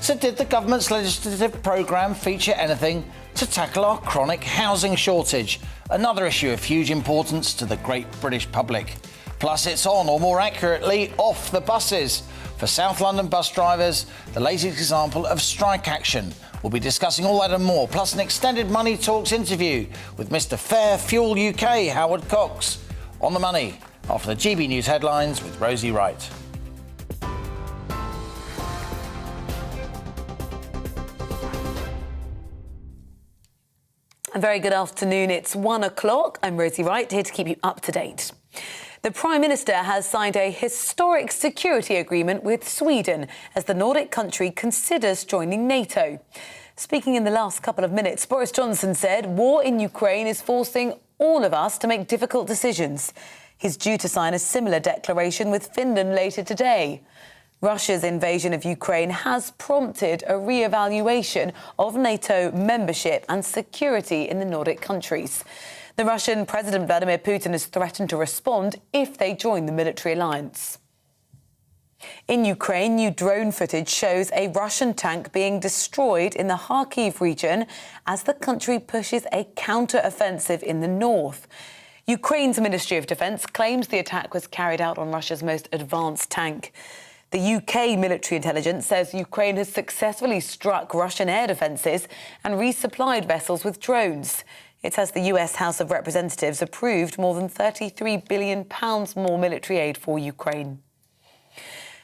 So did the government's legislative programme feature anything to tackle our chronic housing shortage? Another issue of huge importance to the great British public. Plus, it's on, or more accurately, off the buses. For South London bus drivers, the latest example of strike action. We'll be discussing all that and more, plus an extended Money Talks interview with Mr Fair Fuel UK, Howard Cox. On the money, after the GB News headlines with Rosie Wright. A very good afternoon. It's 1 o'clock. I'm Rosie Wright, here to keep you up to date. The Prime Minister has signed a historic security agreement with Sweden as the Nordic country considers joining NATO. Speaking in the last couple of minutes, Boris Johnson said war in Ukraine is forcing all of us to make difficult decisions. He's due to sign a similar declaration with Finland later today. Russia's invasion of Ukraine has prompted a re-evaluation of NATO membership and security in the Nordic countries. The Russian President Vladimir Putin has threatened to respond if they join the military alliance. In Ukraine, new drone footage shows a Russian tank being destroyed in the Kharkiv region as the country pushes a counter-offensive in the north. Ukraine's Ministry of Defence claims the attack was carried out on Russia's most advanced tank. The UK military intelligence says Ukraine has successfully struck Russian air defences and resupplied vessels with drones. It says the US House of Representatives approved more than £33 billion more military aid for Ukraine.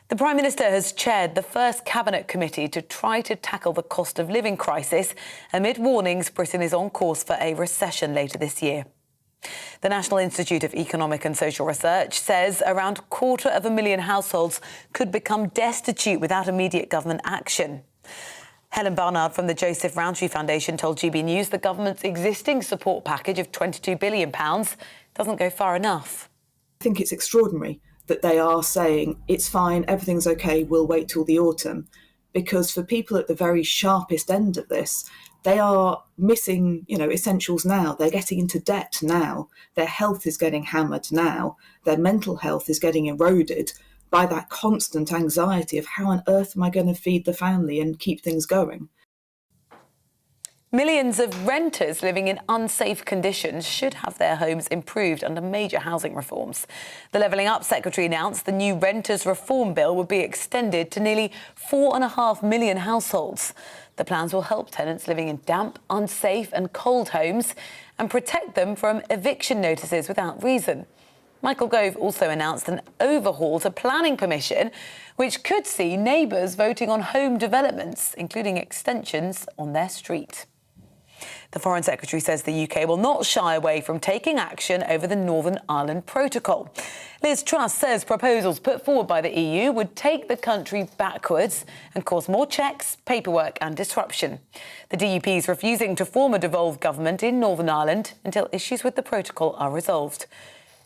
The Prime Minister has chaired the first Cabinet Committee to try to tackle the cost of living crisis amid warnings Britain is on course for a recession later this year. The National Institute of Economic and Social Research says around 250,000 households could become destitute without immediate government action. Helen Barnard from the Joseph Rowntree Foundation told GB News the government's existing support package of £22 billion doesn't go far enough. I think it's extraordinary that they are saying it's fine, everything's OK, we'll wait till the autumn. Because for people at the very sharpest end of this, they are missing, essentials now. They're getting into debt now. Their health is getting hammered now. Their mental health is getting eroded by that constant anxiety of how on earth am I going to feed the family and keep things going. Millions of renters living in unsafe conditions should have their homes improved under major housing reforms. The Levelling Up Secretary announced the new Renters Reform Bill would be extended to nearly 4.5 million households. The plans will help tenants living in damp, unsafe and cold homes and protect them from eviction notices without reason. Michael Gove also announced an overhaul to planning permission, which could see neighbours voting on home developments, including extensions on their street. The Foreign Secretary says the UK will not shy away from taking action over the Northern Ireland Protocol. Liz Truss says proposals put forward by the EU would take the country backwards and cause more checks, paperwork and disruption. The DUP is refusing to form a devolved government in Northern Ireland until issues with the protocol are resolved.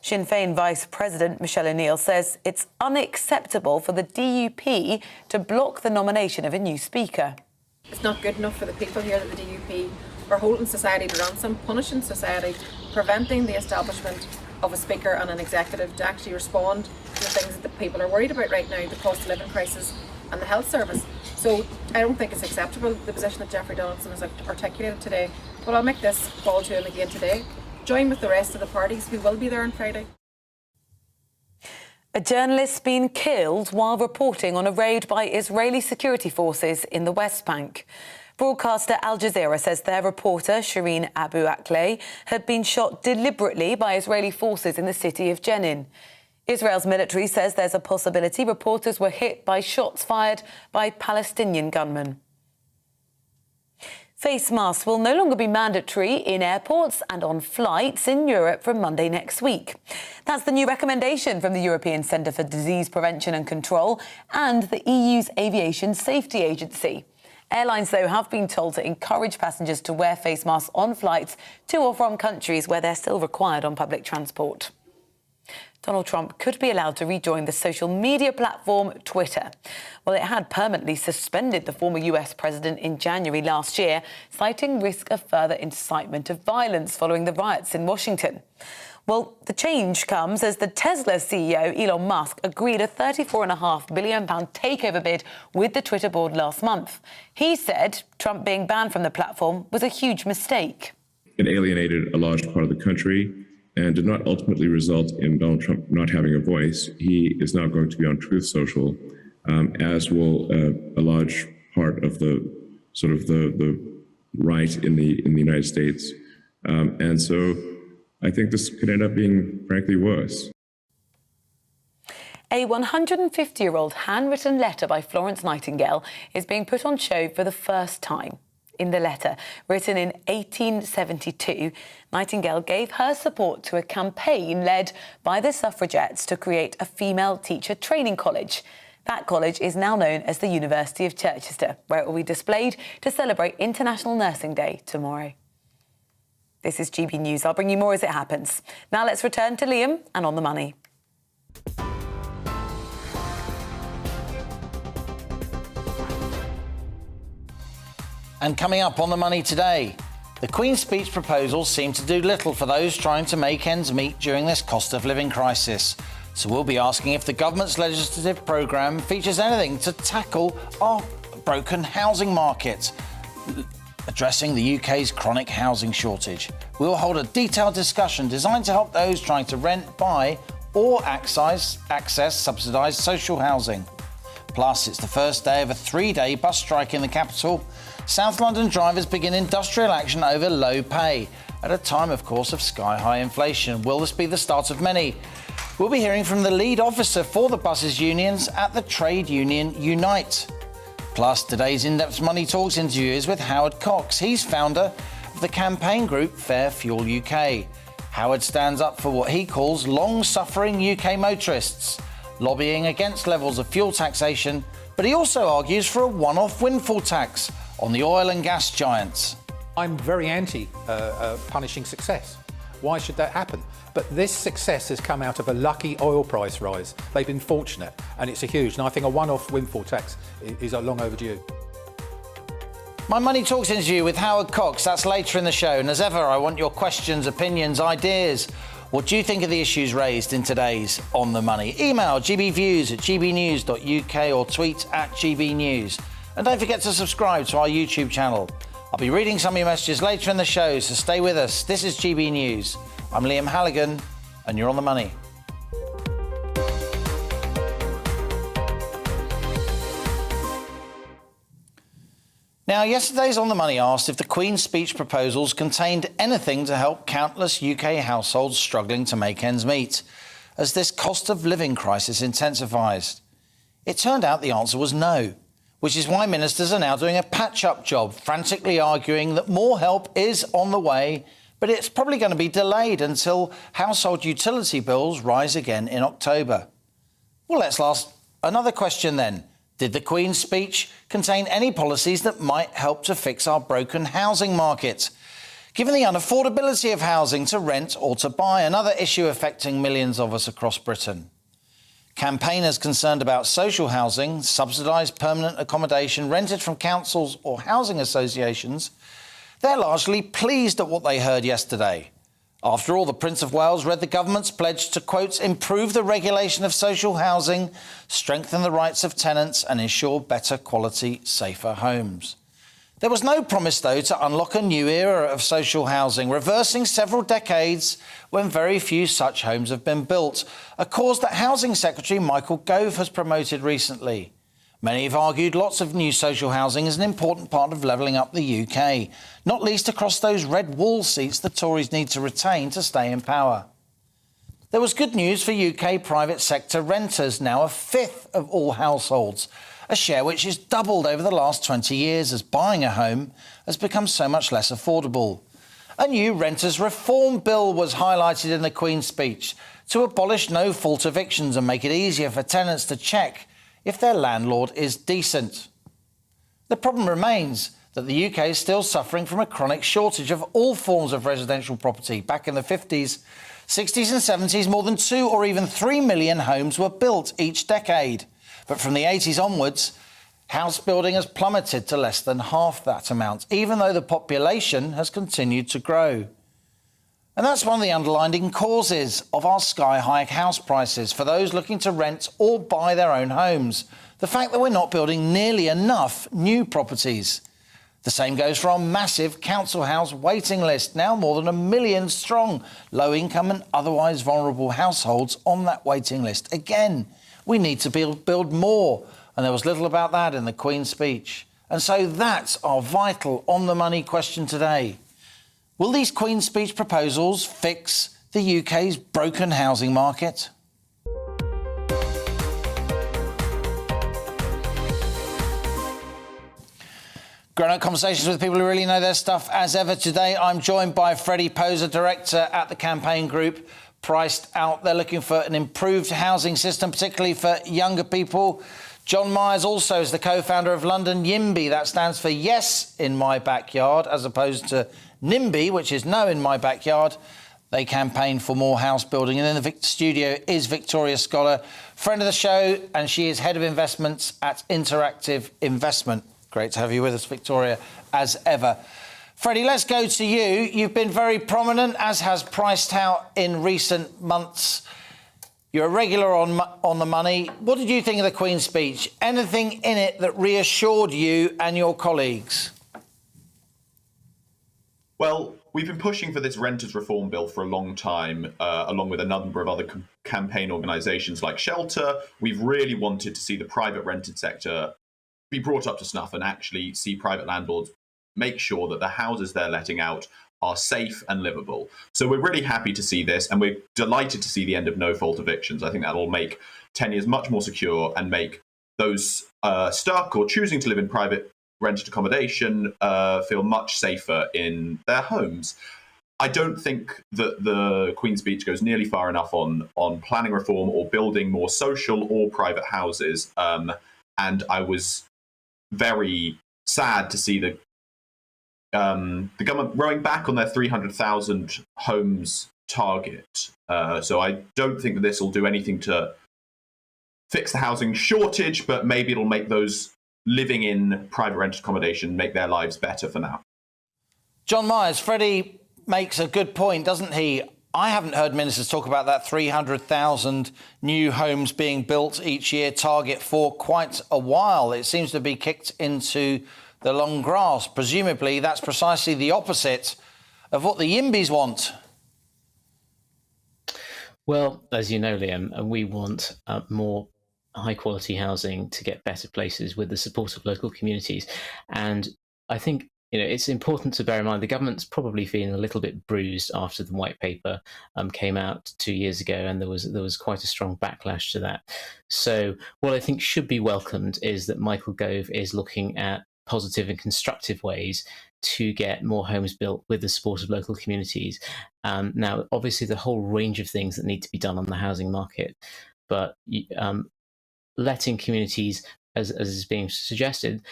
Sinn Féin Vice President Michelle O'Neill says it's unacceptable for the DUP to block the nomination of a new speaker. It's not good enough for the people here that the DUP are holding society to ransom, punishing society, preventing the establishment of a speaker and an executive to actually respond to the things that the people are worried about right now, the cost of living crisis and the health service. So I don't think it's acceptable, the position that Jeffrey Donaldson has articulated today. But I'll make this call to him again today. Join with the rest of the parties who will be there on Friday. A journalist's been killed while reporting on a raid by Israeli security forces in the West Bank. Broadcaster Al Jazeera says their reporter, Shireen Abu Akleh, had been shot deliberately by Israeli forces in the city of Jenin. Israel's military says there's a possibility reporters were hit by shots fired by Palestinian gunmen. Face masks will no longer be mandatory in airports and on flights in Europe from Monday next week. That's the new recommendation from the European Centre for Disease Prevention and Control and the EU's Aviation Safety Agency. Airlines, though, have been told to encourage passengers to wear face masks on flights to or from countries where they're still required on public transport. Donald Trump could be allowed to rejoin the social media platform Twitter. Well, it had permanently suspended the former US president in January last year, citing risk of further incitement of violence following the riots in Washington. Well, the change comes as the Tesla CEO, Elon Musk, agreed a £34.5 billion takeover bid with the Twitter board last month. He said Trump being banned from the platform was a huge mistake. It alienated a large part of the country and did not ultimately result in Donald Trump not having a voice. He is now going to be on Truth Social, as will a large part of the right in the United States. And so I think this could end up being, frankly, worse. A 150-year-old handwritten letter by Florence Nightingale is being put on show for the first time. In the letter, written in 1872, Nightingale gave her support to a campaign led by the suffragettes to create a female teacher training college. That college is now known as the University of Chichester, where it will be displayed to celebrate International Nursing Day tomorrow. This is GB News. I'll bring you more as it happens. Now let's return to Liam and On the Money. And coming up on The Money today, the Queen's speech proposals seem to do little for those trying to make ends meet during this cost of living crisis. So we'll be asking if the government's legislative programme features anything to tackle our broken housing market, addressing the UK's chronic housing shortage. We'll hold a detailed discussion designed to help those trying to rent, buy or access subsidised social housing. Plus, it's the first day of a 3-day bus strike in the capital. South London drivers begin industrial action over low pay, at a time, of course, of sky-high inflation. Will this be the start of many? We'll be hearing from the lead officer for the buses unions at the trade union Unite. Plus, today's In-Depth Money Talks interview is with Howard Cox. He's founder of the campaign group Fair Fuel UK. Howard stands up for what he calls long-suffering UK motorists, lobbying against levels of fuel taxation, but he also argues for a one-off windfall tax on the oil and gas giants. I'm very anti punishing success. Why should that happen? But this success has come out of a lucky oil price rise. They've been fortunate, and it's a huge. And I think a one-off windfall tax is long overdue. My Money Talks interview with Howard Cox, that's later in the show. And as ever, I want your questions, opinions, ideas. What do you think of the issues raised in today's On the Money? Email gbviews@gbnews.uk or tweet @gbnews. And don't forget to subscribe to our YouTube channel. I'll be reading some of your messages later in the show, so stay with us. This is GB News. I'm Liam Halligan, and you're On the Money. Now, yesterday's On the Money asked if the Queen's speech proposals contained anything to help countless UK households struggling to make ends meet, as this cost of living crisis intensifies. It turned out the answer was no, which is why ministers are now doing a patch-up job, frantically arguing that more help is on the way, but it's probably going to be delayed until household utility bills rise again in October. Well, let's ask another question then. Did the Queen's speech contain any policies that might help to fix our broken housing market? Given the unaffordability of housing to rent or to buy, another issue affecting millions of us across Britain. Campaigners concerned about social housing, subsidised permanent accommodation rented from councils or housing associations, they're largely pleased at what they heard yesterday. After all, the Prince of Wales read the government's pledge to, quote, improve the regulation of social housing, strengthen the rights of tenants and ensure better quality, safer homes. There was no promise, though, to unlock a new era of social housing, reversing several decades when very few such homes have been built, a cause that Housing Secretary Michael Gove has promoted recently. Many have argued lots of new social housing is an important part of levelling up the UK, not least across those red wall seats the Tories need to retain to stay in power. There was good news for UK private sector renters, now a fifth of all households, a share which has doubled over the last 20 years as buying a home has become so much less affordable. A new renters reform bill was highlighted in the Queen's speech to abolish no-fault evictions and make it easier for tenants to check if their landlord is decent. The problem remains that the UK is still suffering from a chronic shortage of all forms of residential property. Back in the 50s, 60s and 70s, more than 2 or even 3 million homes were built each decade. But from the 80s onwards, house building has plummeted to less than half that amount, even though the population has continued to grow. And that's one of the underlying causes of our sky-high house prices for those looking to rent or buy their own homes. The fact that we're not building nearly enough new properties. The same goes for our massive council house waiting list, now more than 1 million strong, low-income and otherwise vulnerable households on that waiting list. Again, we need to build more, and there was little about that in the Queen's speech. And so that's our vital, on-the-money question today. Will these Queen's speech proposals fix the UK's broken housing market? Grown-up conversations with people who really know their stuff. As ever today, I'm joined by Freddie Poser, director at the campaign group Priced Out. They're looking for an improved housing system, particularly for younger people. John Myers also is the co-founder of London YIMBY. That stands for Yes in My Backyard, as opposed to NIMBY, which is No in My Backyard. They campaign for more house building. And in the studio is Victoria Scholar, friend of the show, and she is head of investments at Interactive Investment. Great to have you with us, Victoria, as ever. Freddie, let's go to you. You've been very prominent, as has Priced Out in recent months. You're a regular on the money. What did you think of the Queen's speech? Anything in it that reassured you and your colleagues? Well, we've been pushing for this renters reform bill for a long time, along with a number of other campaign organisations like Shelter. We've really wanted to see the private rented sector be brought up to snuff and actually see private landlords make sure that the houses they're letting out are safe and livable. So we're really happy to see this, and we're delighted to see the end of no-fault evictions. I think that'll make tenures much more secure and make those stuck or choosing to live in private rented accommodation feel much safer in their homes. I don't think that the Queen's speech goes nearly far enough on planning reform or building more social or private houses. And I was very sad to see the government rowing back on their 300,000 homes target. So I don't think that this will do anything to fix the housing shortage, but maybe it'll make those living in private rented accommodation make their lives better for now. John Myers, Freddie makes a good point, doesn't he? I haven't heard ministers talk about that 300,000 new homes being built each year target for quite a while. It seems to be kicked into the long grass. Presumably, that's precisely the opposite of what the YIMBYs want. Well, as you know, Liam, we want more high-quality housing to get better places with the support of local communities. And I think it's important to bear in mind the government's probably feeling a little bit bruised after the white paper came out 2 years ago, and there was quite a strong backlash to that. So what I think should be welcomed is that Michael Gove is looking at positive and constructive ways to get more homes built with the support of local communities. Now, obviously, the whole range of things that need to be done on the housing market, but letting communities, as is being suggested,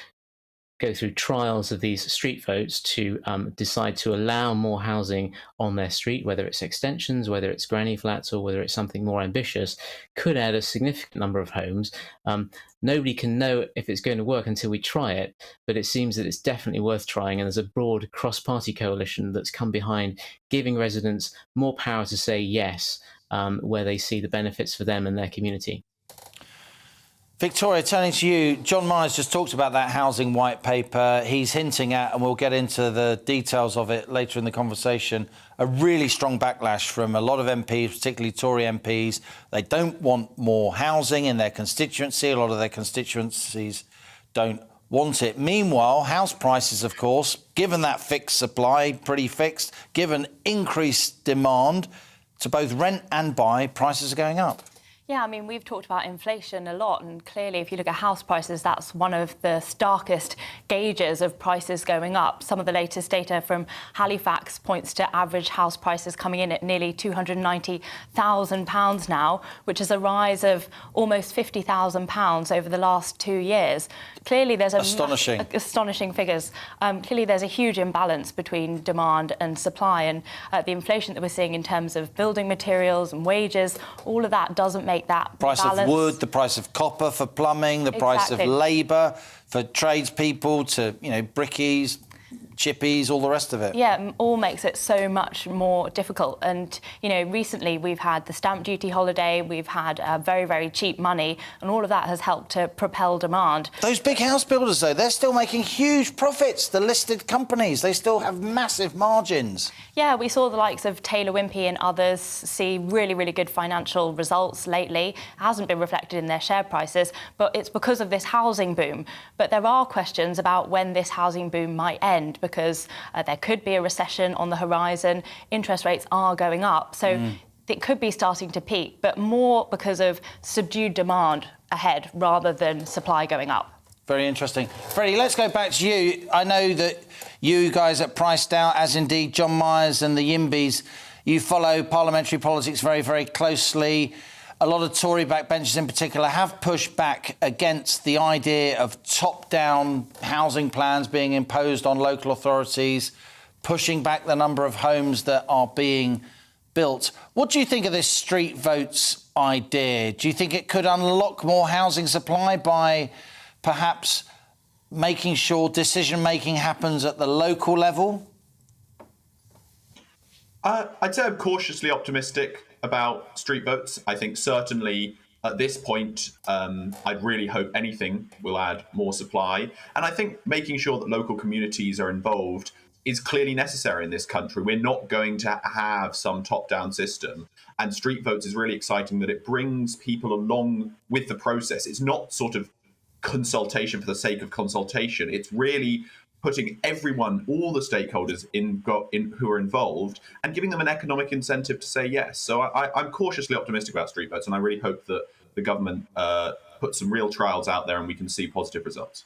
go through trials of these street votes to decide to allow more housing on their street, whether it's extensions, whether it's granny flats, or whether it's something more ambitious, could add a significant number of homes. Nobody can know if it's going to work until we try it, but it seems that it's definitely worth trying, and there's a broad cross-party coalition that's come behind giving residents more power to say yes where they see the benefits for them and their community. Victoria, turning to you, John Myers just talked about that housing white paper. He's hinting at, and we'll get into the details of it later in the conversation, a really strong backlash from a lot of MPs, particularly Tory MPs. They don't want more housing in their constituency. A lot of their constituencies don't want it. Meanwhile, house prices, of course, given that fixed supply, pretty fixed, given increased demand to both rent and buy, prices are going up. Yeah, I mean, we've talked about inflation a lot, and clearly if you look at house prices, that's one of the starkest gauges of prices going up. Some of the latest data from Halifax points to average house prices coming in at nearly £290,000 now, which is a rise of almost £50,000 over the last 2 years. Clearly there's astonishing figures. Clearly there's a huge imbalance between demand and supply, and the inflation that we're seeing in terms of building materials and wages, all of that doesn't make that price balance. Of wood, the price of copper for plumbing, the price of labour for tradespeople to, brickies. chippies, all the rest of it. Yeah, all makes it so much more difficult. And, you know, recently we've had the stamp duty holiday, we've had very, very cheap money, and all of that has helped to propel demand. Those big house builders, though, they're still making huge profits. The listed companies, they still have massive margins. Yeah, we saw the likes of Taylor Wimpey and others see really, really good financial results lately. It hasn't been reflected in their share prices, but it's because of this housing boom. But there are questions about when this housing boom might end, because there could be a recession on the horizon. Interest rates are going up, so it could be starting to peak, but more because of subdued demand ahead rather than supply going up. Very interesting. Freddie, let's go back to you. I know that you guys at Priced Out, as indeed John Myers and the Yimbys, you follow parliamentary politics very, very closely. A lot of Tory backbenchers in particular have pushed back against the idea of top-down housing plans being imposed on local authorities, pushing back the number of homes that are being built. What do you think of this street votes idea? Do you think it could unlock more housing supply by perhaps making sure decision-making happens at the local level? I'd say I'm cautiously optimistic about street votes. I think certainly at this point, I'd really hope anything will add more supply. And I think making sure that local communities are involved is clearly necessary in this country. We're not going to have some top-down system. And street votes is really exciting that it brings people along with the process. It's not sort of consultation for the sake of consultation. It's really putting everyone, all the stakeholders in who are involved, and giving them an economic incentive to say yes. So I'm cautiously optimistic about street votes, and I really hope that the government puts some real trials out there and we can see positive results.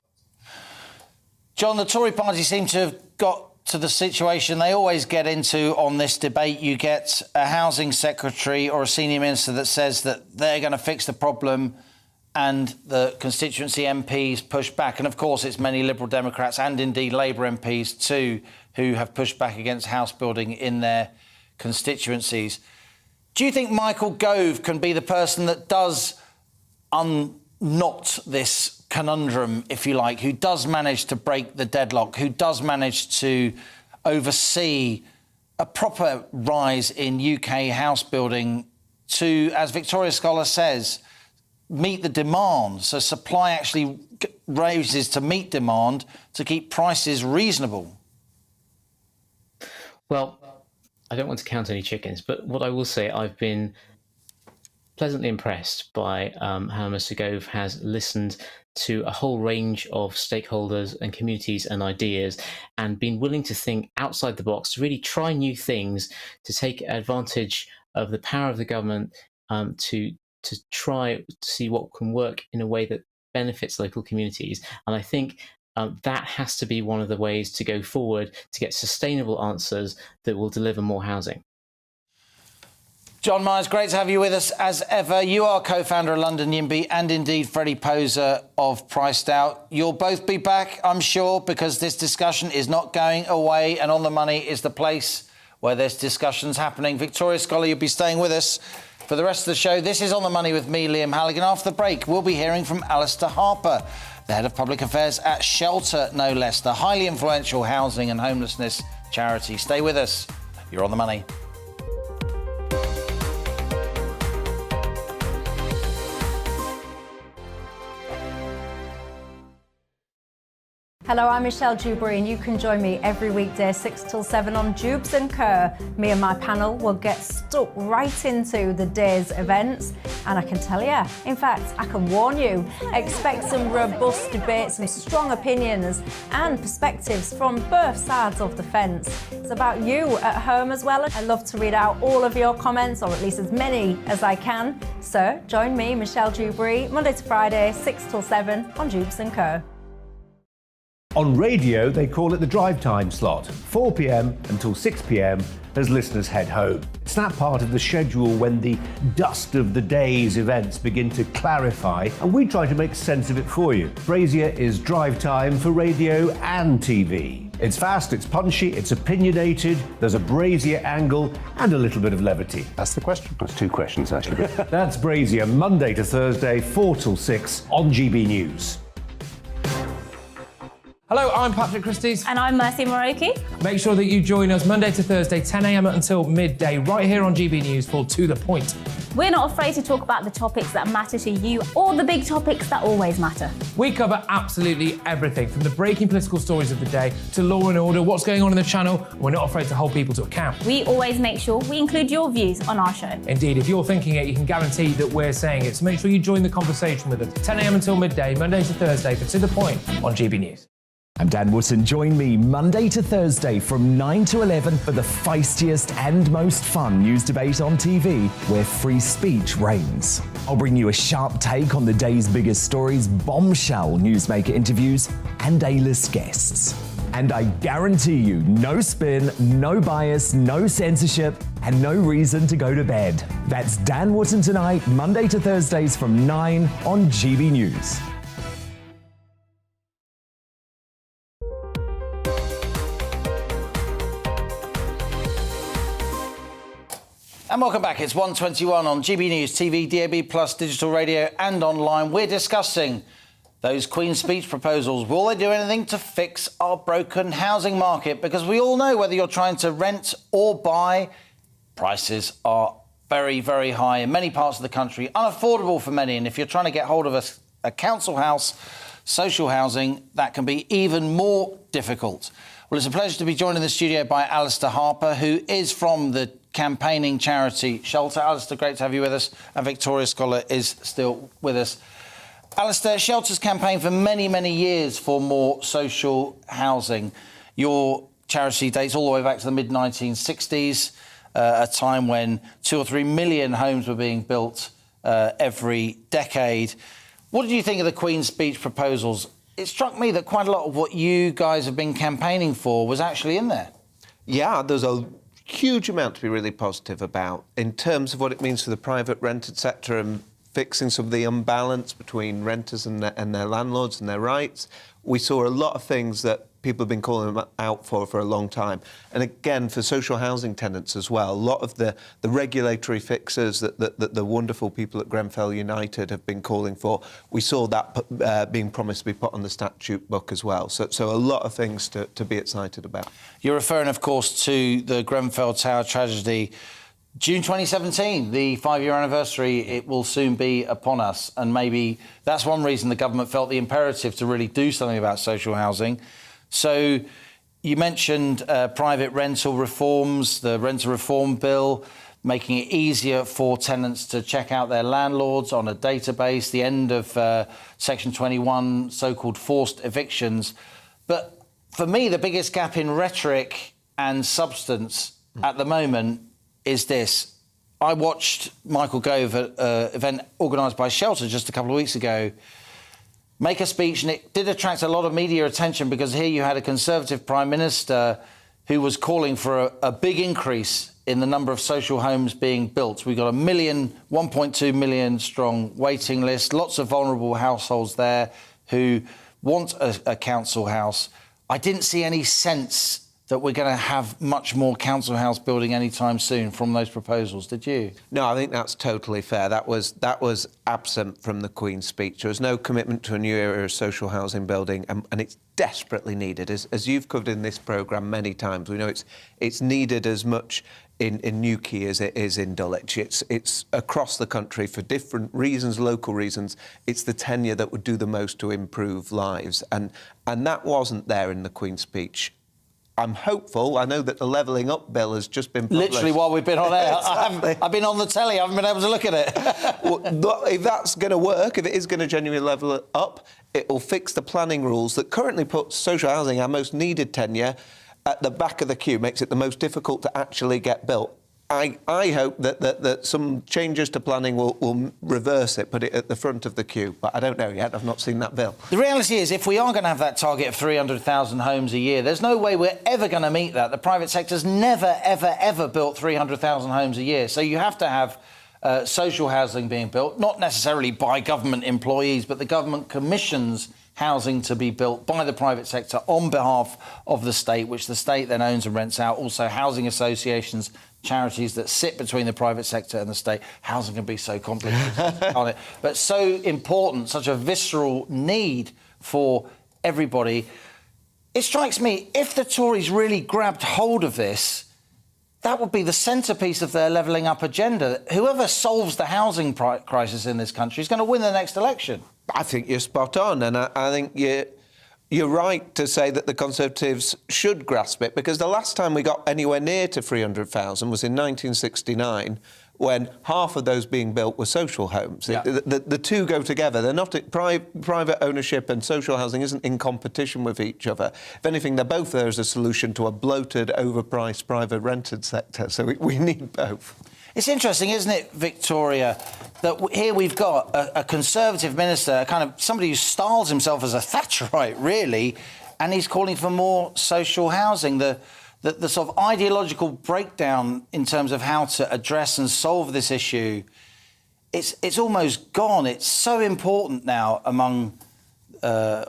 John, the Tory party seem to have got to the situation they always get into on this debate. You get a housing secretary or a senior minister that says that they're going to fix the problem, and the constituency MPs push back. And of course, it's many Liberal Democrats and indeed Labour MPs too who have pushed back against house building in their constituencies. Do you think Michael Gove can be the person that does unknot this conundrum, if you like, who does manage to break the deadlock, who does manage to oversee a proper rise in UK house building to, as Victoria Scholar says, meet the demand? So supply actually raises to meet demand to keep prices reasonable. Well, I don't want to count any chickens, but what I will say, I've been pleasantly impressed by how Mr. Gove has listened to a whole range of stakeholders and communities and ideas, and been willing to think outside the box, to really try new things, to take advantage of the power of the government, to try to see what can work in a way that benefits local communities. And I think that has to be one of the ways to go forward to get sustainable answers that will deliver more housing. John Myers, great to have you with us as ever. You are co-founder of London YIMBY and indeed Freddie Poser of Priced Out. You'll both be back, I'm sure, because this discussion is not going away, and On the Money is the place where there's discussions happening. Victoria Scholar, you'll be staying with us for the rest of the show. This is On the Money with me, Liam Halligan. After the break, we'll be hearing from Alistair Harper, the head of public affairs at Shelter, no less, the highly influential housing and homelessness charity. Stay with us. You're On the Money. Hello, I'm Michelle Dewberry, and you can join me every weekday 6 till 7 on Jubes and Kerr. Me and my panel will get stuck right into the day's events, and I can tell you, in fact, I can warn you, expect some robust debates, some strong opinions and perspectives from both sides of the fence. It's about you at home as well. I love to read out all of your comments, or at least as many as I can. So join me, Michelle Dewberry, Monday to Friday, 6 till 7 on Jubes and Kerr. On radio, they call it the drive time slot, 4 p.m. until 6 p.m. as listeners head home. It's that part of the schedule when the dust of the day's events begin to clarify, and we try to make sense of it for you. Brazier is drive time for radio and TV. It's fast, it's punchy, it's opinionated, there's a Brazier angle and a little bit of levity. That's the question. That's two questions, actually. That's Brazier, Monday to Thursday, 4 till 6 on GB News. Hello, I'm Patrick Christie's. And I'm Mercy Moroki. Make sure that you join us Monday to Thursday, 10 a.m. until midday, right here on GB News for To The Point. We're not afraid to talk about the topics that matter to you or the big topics that always matter. We cover absolutely everything, from the breaking political stories of the day to law and order, what's going on in the channel. We're not afraid to hold people to account. We always make sure we include your views on our show. Indeed, if you're thinking it, you can guarantee that we're saying it. So make sure you join the conversation with us, 10 a.m. until midday, Monday to Thursday, for To The Point on GB News. I'm Dan Wootton. Join me Monday to Thursday from 9 to 11 for the feistiest and most fun news debate on TV, where free speech reigns. I'll bring you a sharp take on the day's biggest stories, bombshell newsmaker interviews, and A-list guests. And I guarantee you, no spin, no bias, no censorship, and no reason to go to bed. That's Dan Wootton Tonight, Monday to Thursdays from 9 on GB News. And welcome back. It's 1:21 on GB News TV, DAB+, digital radio and online. We're discussing those Queen's Speech proposals. Will they do anything to fix our broken housing market? Because we all know whether you're trying to rent or buy, prices are very, very high in many parts of the country, unaffordable for many. And if you're trying to get hold of a council house, social housing, that can be even more difficult. Well, it's a pleasure to be joined in the studio by Alistair Harper, who is from the campaigning charity Shelter. Alistair, great to have you with us. And Victoria Scholar is still with us. Alistair, Shelter's campaigned for many, many years for more social housing. Your charity dates all the way back to the mid-1960s, a time when 2 or 3 million homes were being built every decade. What did you think of the Queen's Speech proposals? It struck me that quite a lot of what you guys have been campaigning for was actually in there. Yeah, there's a huge amount to be really positive about in terms of what it means for the private rented sector and fixing some of the imbalance between renters and their landlords and their rights. We saw a lot of things that people have been calling them out for a long time. And again, for social housing tenants as well, a lot of the regulatory fixes that the wonderful people at Grenfell United have been calling for, we saw that being promised to be put on the statute book as well. So a lot of things to be excited about. You're referring, of course, to the Grenfell Tower tragedy. June 2017, the 5-year anniversary, it will soon be upon us. And maybe that's one reason the government felt the imperative to really do something about social housing. So you mentioned private rental reforms, the rental reform bill, making it easier for tenants to check out their landlords on a database, the end of Section 21, so-called forced evictions. But for me, the biggest gap in rhetoric and substance at the moment is this. I watched Michael Gove at an event organised by Shelter just a couple of weeks ago make a speech, and it did attract a lot of media attention because here you had a Conservative Prime Minister who was calling for a big increase in the number of social homes being built. We've got 1.2 million strong waiting list, lots of vulnerable households there who want a council house. I didn't see any sense that we're going to have much more council house building anytime soon from those proposals, did you? No, I think that's totally fair. That was absent from the Queen's speech. There was no commitment to a new era of social housing building, and it's desperately needed. As you've covered in this programme many times, we know it's needed as much in Newquay as it is in Dulwich. It's across the country for different reasons, local reasons. It's the tenure that would do the most to improve lives, and that wasn't there in the Queen's speach. I'm hopeful. I know that the Levelling Up bill has just been published. Literally while we've been on air. Exactly. I've been on the telly. I haven't been able to look at it. Well, if that's going to work, if it is going to genuinely level it up, it will fix the planning rules that currently put social housing, our most needed tenure, at the back of the queue, makes it the most difficult to actually get built. I hope that some changes to planning will reverse it, put it at the front of the queue. But I don't know yet. I've not seen that bill. The reality is, if we are going to have that target of 300,000 homes a year, there's no way we're ever going to meet that. The private sector's never, ever, ever built 300,000 homes a year. So you have to have social housing being built, not necessarily by government employees, but the government commissions housing to be built by the private sector on behalf of the state, which the state then owns and rents out. Also, housing associations, charities that sit between the private sector and the state. Housing can be so complicated, can't it? But so important, such a visceral need for everybody. It strikes me, if the Tories really grabbed hold of this, that would be the centrepiece of their levelling up agenda. Whoever solves the housing crisis in this country is going to win the next election. I think you're spot on, and I think you're right to say that the Conservatives should grasp it, because the last time we got anywhere near to 300,000 was in 1969, when half of those being built were social homes. Yeah. The two go together. They're not private ownership and social housing isn't in competition with each other. If anything, they're both there as a solution to a bloated, overpriced private rented sector. So we need both. It's interesting, isn't it, Victoria, that here we've got a Conservative minister, kind of somebody who styles himself as a Thatcherite, really, and he's calling for more social housing. The sort of ideological breakdown in terms of how to address and solve this issue, it's almost gone. It's so important now among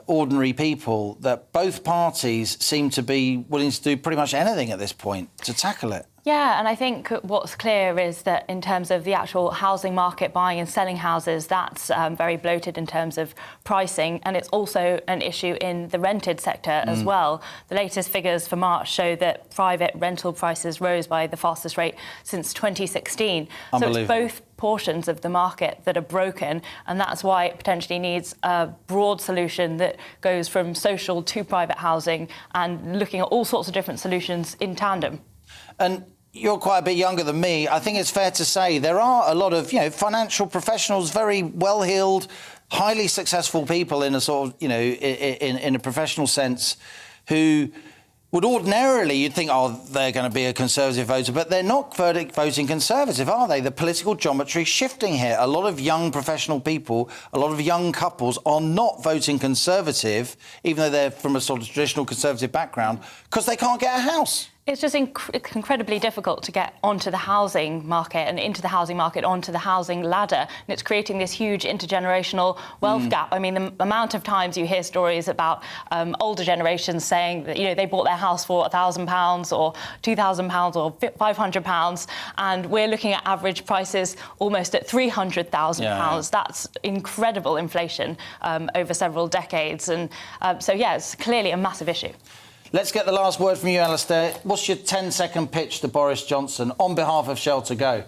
ordinary people that both parties seem to be willing to do pretty much anything at this point to tackle it. Yeah, and I think what's clear is that in terms of the actual housing market, buying and selling houses, that's very bloated in terms of pricing, and it's also an issue in the rented sector as well. The latest figures for March show that private rental prices rose by the fastest rate since 2016. So it's both portions of the market that are broken, and that's why it potentially needs a broad solution that goes from social to private housing and looking at all sorts of different solutions in tandem. And you're quite a bit younger than me. I think it's fair to say there are a lot of, financial professionals, very well-heeled, highly successful people in a sort of, in a professional sense, who would ordinarily, you'd think, they're going to be a Conservative voter, but they're not voting Conservative, are they? The political geometry shifting here. A lot of young professional people, a lot of young couples are not voting Conservative, even though they're from a sort of traditional Conservative background, because they can't get a house. It's just incredibly difficult to get onto the housing market and into the housing market, onto the housing ladder. And it's creating this huge intergenerational wealth gap. I mean, the amount of times you hear stories about older generations saying that, they bought their house for £1,000 or £2,000 or £500, and we're looking at average prices almost at £300,000. Yeah. That's incredible inflation over several decades. And it's clearly a massive issue. Let's get the last word from you, Alistair. What's your 10-second pitch to Boris Johnson on behalf of Shelter Go?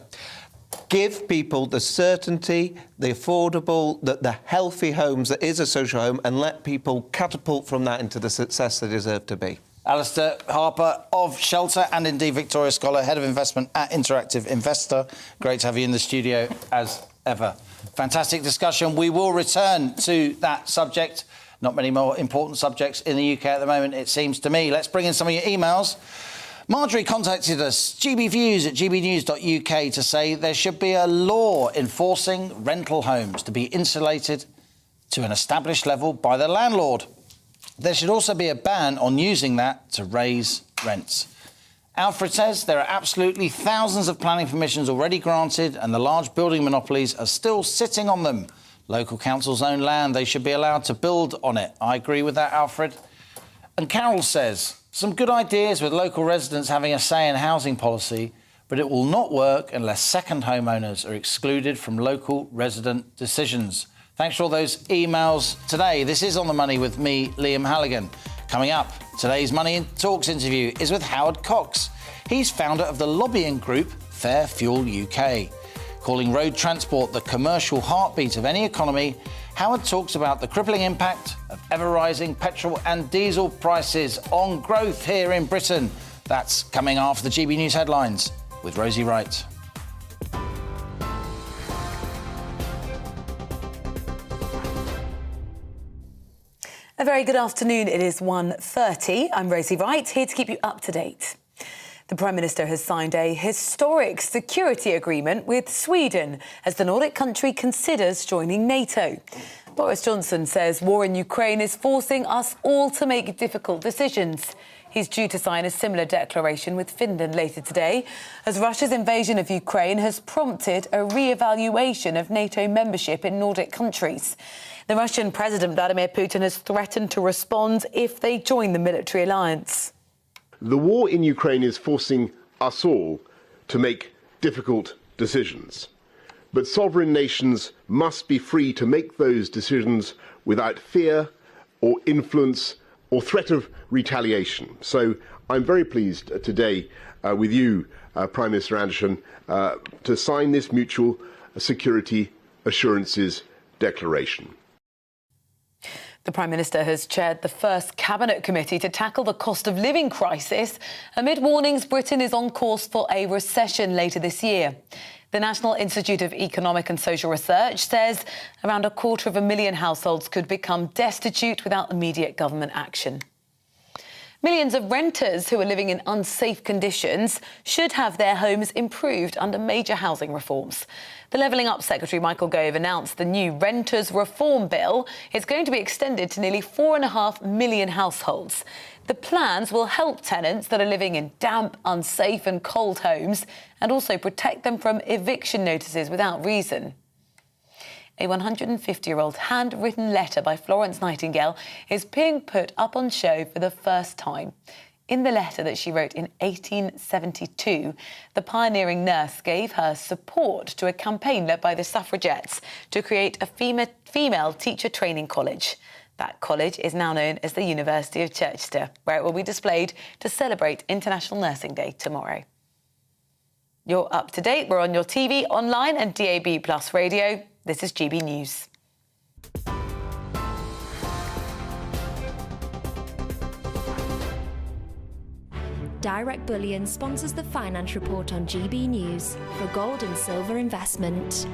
Give people the certainty, the affordable, the healthy homes that is a social home, and let people catapult from that into the success they deserve to be. Alistair Harper of Shelter, and indeed Victoria Scholar, Head of Investment at Interactive Investor. Great to have you in the studio as ever. Fantastic discussion. We will return to that subject. Not many more important subjects in the UK at the moment, it seems to me. Let's bring in some of your emails. Marjorie contacted us, gbviews at gbnews.uk, to say there should be a law enforcing rental homes to be insulated to an established level by the landlord. There should also be a ban on using that to raise rents. Alfred says there are absolutely thousands of planning permissions already granted and the large building monopolies are still sitting on them. Local councils own land, they should be allowed to build on it. I agree with that, Alfred. And Carol says, some good ideas with local residents having a say in housing policy, but it will not work unless second homeowners are excluded from local resident decisions. Thanks for all those emails today. This is On the Money with me, Liam Halligan. Coming up, today's Money in Talks interview is with Howard Cox. He's founder of the lobbying group Fair Fuel UK. Calling road transport the commercial heartbeat of any economy, Howard talks about the crippling impact of ever-rising petrol and diesel prices on growth here in Britain. That's coming after the GB News headlines with Rosie Wright. A very good afternoon. It is 1:30. I'm Rosie Wright, here to keep you up to date. The Prime Minister has signed a historic security agreement with Sweden as the Nordic country considers joining NATO. Boris Johnson says war in Ukraine is forcing us all to make difficult decisions. He's due to sign a similar declaration with Finland later today, as Russia's invasion of Ukraine has prompted a re-evaluation of NATO membership in Nordic countries. The Russian President Vladimir Putin has threatened to respond if they join the military alliance. The war in Ukraine is forcing us all to make difficult decisions. But sovereign nations must be free to make those decisions without fear or influence or threat of retaliation. So I'm very pleased today with you, Prime Minister Anderson, to sign this mutual security assurances declaration. The Prime Minister has chaired the first Cabinet Committee to tackle the cost of living crisis amid warnings Britain is on course for a recession later this year. The National Institute of Economic and Social Research says around 250,000 households could become destitute without immediate government action. Millions of renters who are living in unsafe conditions should have their homes improved under major housing reforms. The Levelling Up Secretary Michael Gove announced the new Renters Reform Bill is going to be extended to nearly 4.5 million households. The plans will help tenants that are living in damp, unsafe and cold homes and also protect them from eviction notices without reason. A 150-year-old handwritten letter by Florence Nightingale is being put up on show for the first time. In the letter that she wrote in 1872, the pioneering nurse gave her support to a campaign led by the suffragettes to create a female teacher training college. That college is now known as the University of Chichester, where it will be displayed to celebrate International Nursing Day tomorrow. You're up to date. We're on your TV, online and DAB+ radio. This is GB News. Direct Bullion sponsors the Finance Report on GB News for gold and silver investment.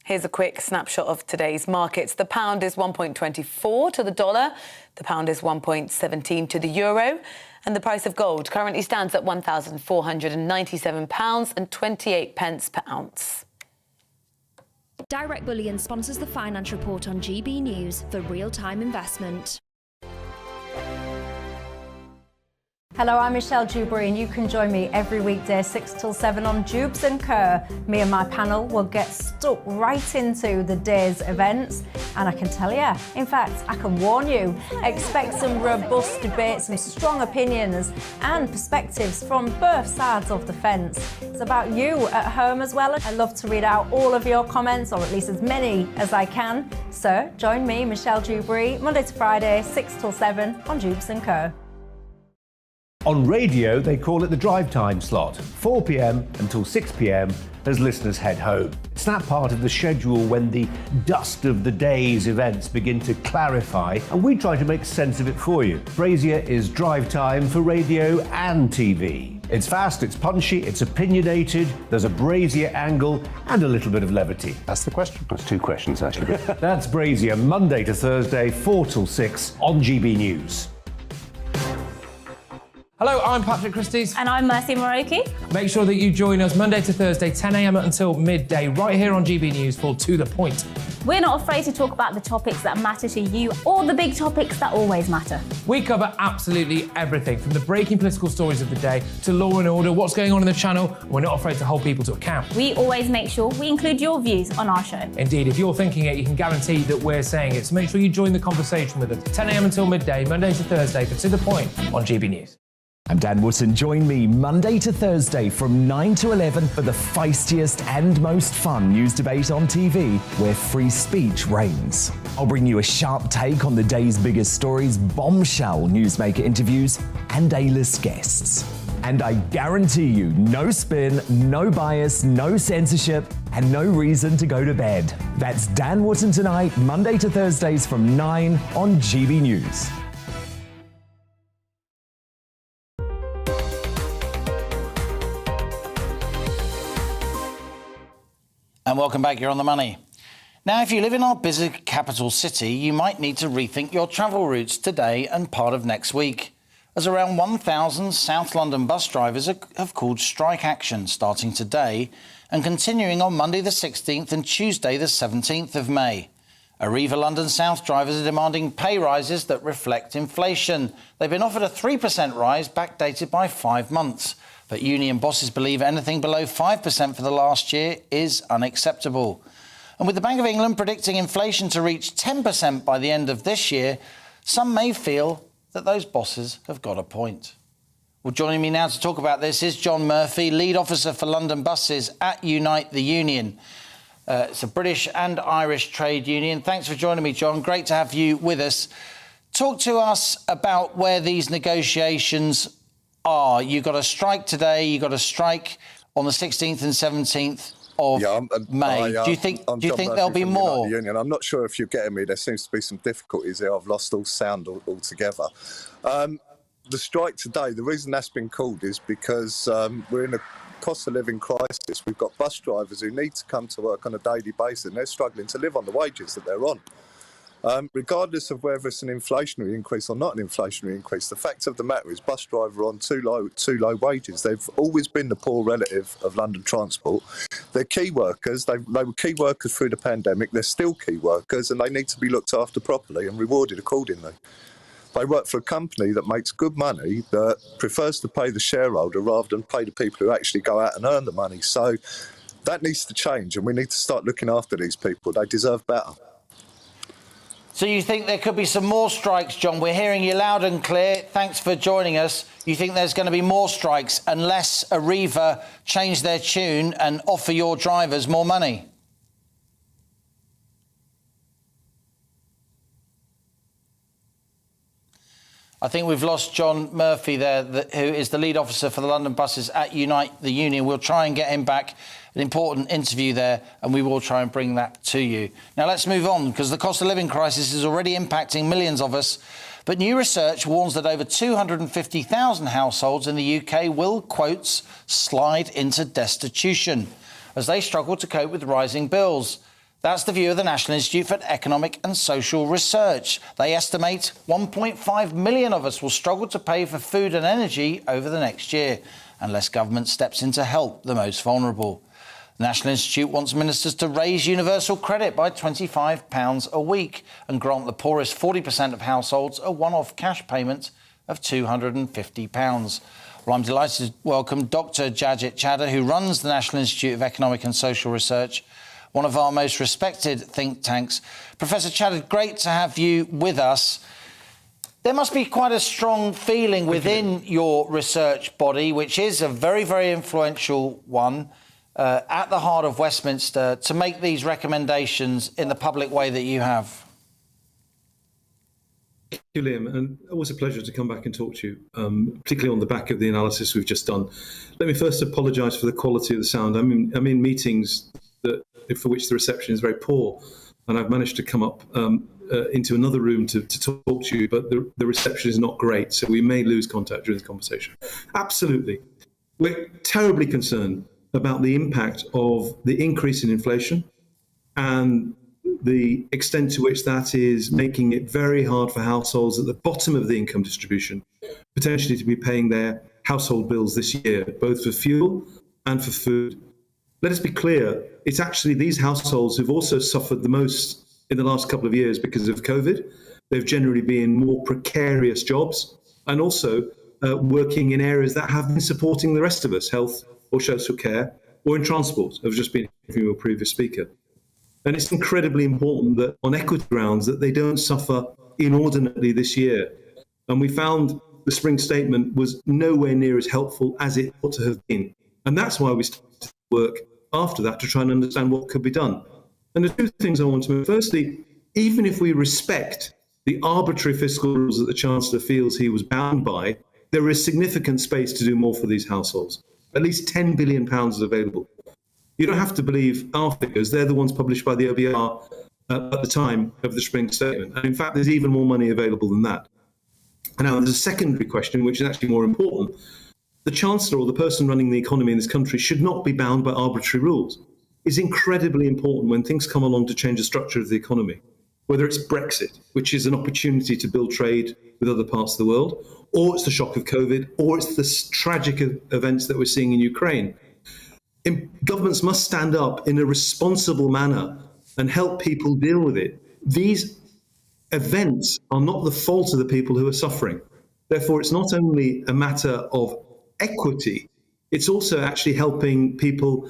Here's a quick snapshot of today's markets. The pound is 1.24 to the dollar. The pound is 1.17 to the euro. And the price of gold currently stands at £1,497.28 per ounce. Direct Bullion sponsors the Finance Report on GB News for real-time investment. Hello, I'm Michelle Dewberry and you can join me every weekday 6 till 7 on Jubes & Kerr. Me and my panel will get stuck right into the day's events and I can tell you, in fact, I can warn you, expect some robust debates, some strong opinions and perspectives from both sides of the fence. It's about you at home as well. I love to read out all of your comments, or at least as many as I can. So join me, Michelle Dewberry, Monday to Friday, 6 till 7 on Jubes & Kerr. On radio, they call it the drive time slot, 4 p.m. until 6 p.m. as listeners head home. It's that part of the schedule when the dust of the day's events begin to clarify, and we try to make sense of it for you. Brazier is drive time for radio and TV. It's fast, it's punchy, it's opinionated, there's a Brazier angle and a little bit of levity. That's the question. That's two questions, actually. That's Brazier, Monday to Thursday, 4 till 6 on GB News. Hello, I'm Patrick Christie's. And I'm Mercy Moroki. Make sure that you join us Monday to Thursday, 10 a.m. until midday, right here on GB News for To The Point. We're not afraid to talk about the topics that matter to you or the big topics that always matter. We cover absolutely everything, from the breaking political stories of the day to law and order, what's going on in the channel. We're not afraid to hold people to account. We always make sure we include your views on our show. Indeed, if you're thinking it, you can guarantee that we're saying it. So make sure you join the conversation with us, 10 a.m. until midday, Monday to Thursday for To The Point on GB News. I'm Dan Wootton. Join me Monday to Thursday from 9 to 11 for the feistiest and most fun news debate on TV, where free speech reigns. I'll bring you a sharp take on the day's biggest stories, bombshell newsmaker interviews, and A-list guests. And I guarantee you, no spin, no bias, no censorship, and no reason to go to bed. That's Dan Wootton Tonight, Monday to Thursdays from 9 on GB News. And welcome back, you're on the money. Now, if you live in our busy capital city, you might need to rethink your travel routes today and part of next week, as around 1,000 South London bus drivers have called strike action starting today and continuing on Monday the 16th and Tuesday the 17th of May. Arriva London South drivers are demanding pay rises that reflect inflation. They've been offered a 3% rise backdated by 5 months. But union bosses believe anything below 5% for the last year is unacceptable. And with the Bank of England predicting inflation to reach 10% by the end of this year, some may feel that those bosses have got a point. Well, joining me now to talk about this is John Murphy, lead officer for London buses at Unite the Union. It's a British and Irish trade union. Thanks for joining me, John. Great to have you with us. Talk to us about where these negotiations are. You've got a strike today. You've got a strike on the 16th and 17th of May. Do you think there'll be more? Union. I'm not sure if you're getting me. There seems to be some difficulties here. I've lost all sound altogether. The strike today, the reason that's been called is because we're in a cost of living crisis. We've got bus drivers who need to come to work on a daily basis, and they're struggling to live on the wages that they're on. Regardless of whether it's an inflationary increase or not an inflationary increase, the fact of the matter is bus drivers are on too low wages. They've always been the poor relative of London Transport. They're key workers. They were key workers through the pandemic. They're still key workers, and they need to be looked after properly and rewarded accordingly. They work for a company that makes good money, that prefers to pay the shareholder rather than pay the people who actually go out and earn the money. So that needs to change, and we need to start looking after these people. They deserve better. So you think there could be some more strikes, John? We're hearing you loud and clear. Thanks for joining us. You think there's going to be more strikes unless Arriva change their tune and offer your drivers more money? I think we've lost John Murphy there, who is the lead officer for the London buses at Unite the Union. We'll try and get him back. An important interview there, and we will try and bring that to you. Now, let's move on, because the cost of living crisis is already impacting millions of us. But new research warns that over 250,000 households in the UK will, quotes, slide into destitution as they struggle to cope with rising bills. That's the view of the National Institute for Economic and Social Research. They estimate 1.5 million of us will struggle to pay for food and energy over the next year, unless government steps in to help the most vulnerable. The National Institute wants ministers to raise universal credit by £25 a week and grant the poorest 40% of households a one-off cash payment of £250. Well, I'm delighted to welcome Dr. Jajit Chadha, who runs the National Institute of Economic and Social Research, one of our most respected think tanks. Professor Chadha, great to have you with us. There must be quite a strong feeling within your research body, which is a very, very influential one, at the heart of Westminster, to make these recommendations in the public way that you have. Thank you, Liam, and always a pleasure to come back and talk to you, particularly on the back of the analysis we've just done. Let me first apologise for the quality of the sound. I'm in meetings for which the reception is very poor, and I've managed to come up into another room to talk to you, but the reception is not great, so we may lose contact during the conversation. Absolutely. We're terribly concerned about the impact of the increase in inflation and the extent to which that is making it very hard for households at the bottom of the income distribution potentially to be paying their household bills this year, both for fuel and for food. Let us be clear, it's actually these households who've also suffered the most in the last couple of years because of COVID. They've generally been more precarious jobs and also working in areas that have been supporting the rest of us, health or social care, or in transport. I've just been from your previous speaker. And it's incredibly important that on equity grounds that they don't suffer inordinately this year. And we found the spring statement was nowhere near as helpful as it ought to have been. And that's why we started to work after that to try and understand what could be done. And the two things I want to move. Firstly, even if we respect the arbitrary fiscal rules that the Chancellor feels he was bound by, there is significant space to do more for these households. At least £10 billion is available. You don't have to believe our figures. They're the ones published by the OBR at the time of the spring statement. And in fact, there's even more money available than that. And now there's a secondary question, which is actually more important. The Chancellor or the person running the economy in this country should not be bound by arbitrary rules. It's incredibly important when things come along to change the structure of the economy, whether it's Brexit, which is an opportunity to build trade with other parts of the world, or it's the shock of COVID, or it's the tragic events that we're seeing in Ukraine. Governments must stand up in a responsible manner and help people deal with it. These events are not the fault of the people who are suffering. Therefore, it's not only a matter of equity, it's also actually helping people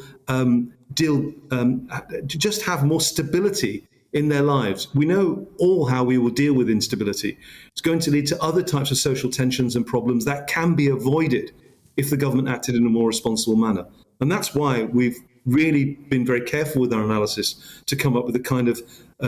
just have more stability in their lives. We know all how we will deal with instability. It's going to lead to other types of social tensions and problems that can be avoided if the government acted in a more responsible manner. And that's why we've really been very careful with our analysis to come up with the kind of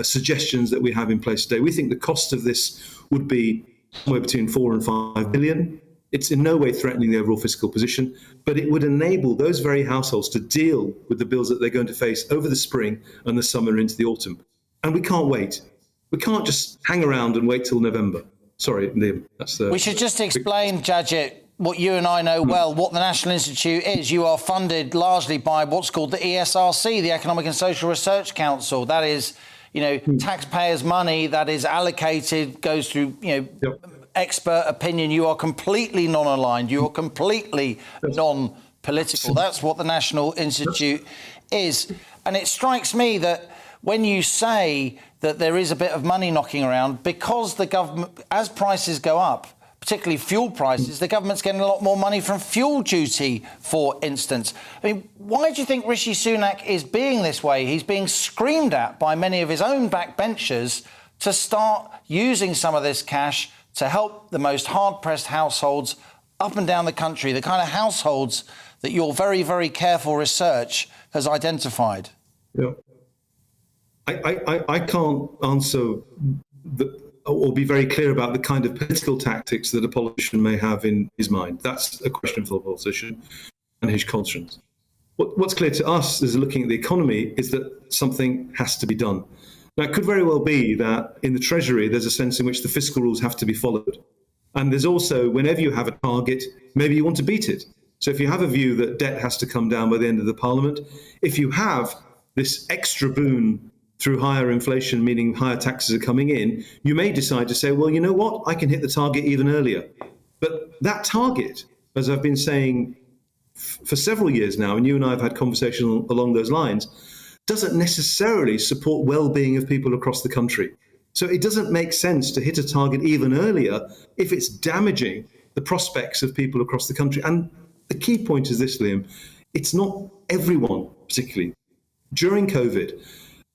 suggestions that we have in place today. We think the cost of this would be somewhere between 4 and 5 billion. It's in no way threatening the overall fiscal position, but it would enable those very households to deal with the bills that they're going to face over the spring and the summer into the autumn. And we can't wait. We can't just hang around and wait till November. Sorry, Liam. We should just explain, Jadjit, what you and I know well, what the National Institute is. You are funded largely by what's called the ESRC, the Economic and Social Research Council. That is, taxpayers' money that is allocated, goes through, expert opinion. You are completely non-aligned. You are completely non-political. That's what the National Institute is. And it strikes me that when you say that there is a bit of money knocking around, because the government, as prices go up, particularly fuel prices, the government's getting a lot more money from fuel duty, for instance. I mean, why do you think Rishi Sunak is being this way? He's being screamed at by many of his own backbenchers to start using some of this cash to help the most hard-pressed households up and down the country, the kind of households that your very, very careful research has identified. Yeah. I can't answer or be very clear about the kind of political tactics that a politician may have in his mind. That's a question for the politician and his conscience. What's clear to us as looking at the economy is that something has to be done. Now, it could very well be that in the Treasury, there's a sense in which the fiscal rules have to be followed. And there's also, whenever you have a target, maybe you want to beat it. So if you have a view that debt has to come down by the end of the Parliament, if you have this extra boon through higher inflation, meaning higher taxes are coming in, you may decide to say, well, you know what, I can hit the target even earlier. But that target, as I've been saying for several years now, and you and I have had conversations along those lines, doesn't necessarily support well-being of people across the country. So it doesn't make sense to hit a target even earlier if it's damaging the prospects of people across the country. And the key point is this, Liam, it's not everyone particularly. During COVID,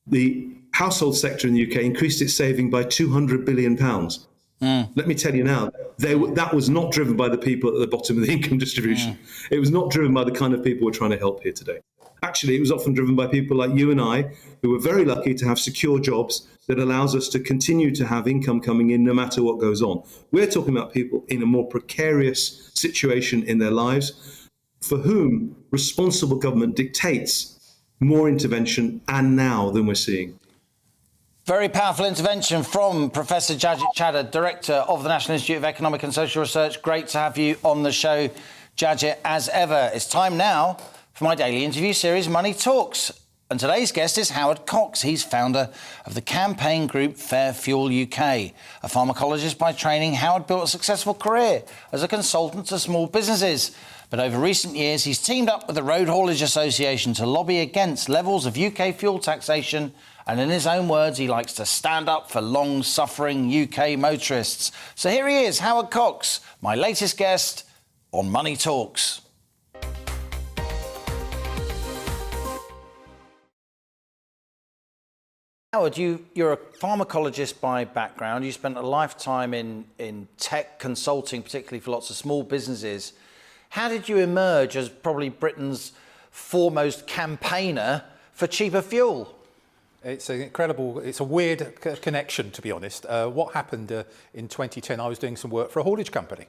the household sector in the UK increased its saving by £200 billion. Let me tell you now, that was not driven by the people at the bottom of the income distribution. It was not driven by the kind of people we're trying to help here today. Actually, it was often driven by people like you and I, who were very lucky to have secure jobs that allows us to continue to have income coming in no matter what goes on. We're talking about people in a more precarious situation in their lives, for whom responsible government dictates more intervention and now than we're seeing. Very powerful intervention from Professor Jadjit Chadha, Director of the National Institute of Economic and Social Research. Great to have you on the show, Jadjit, as ever. It's time now for my daily interview series, Money Talks. And today's guest is Howard Cox. He's founder of the campaign group Fair Fuel UK. A pharmacologist by training, Howard built a successful career as a consultant to small businesses. But over recent years, he's teamed up with the Road Haulage Association to lobby against levels of UK fuel taxation. And in his own words, he likes to stand up for long-suffering UK motorists. So here he is, Howard Cox, my latest guest on Money Talks. Howard, you're a pharmacologist by background. You spent a lifetime in tech consulting, particularly for lots of small businesses. How did you emerge as probably Britain's foremost campaigner for cheaper fuel? It's a weird connection, to be honest. What happened in 2010, I was doing some work for a haulage company.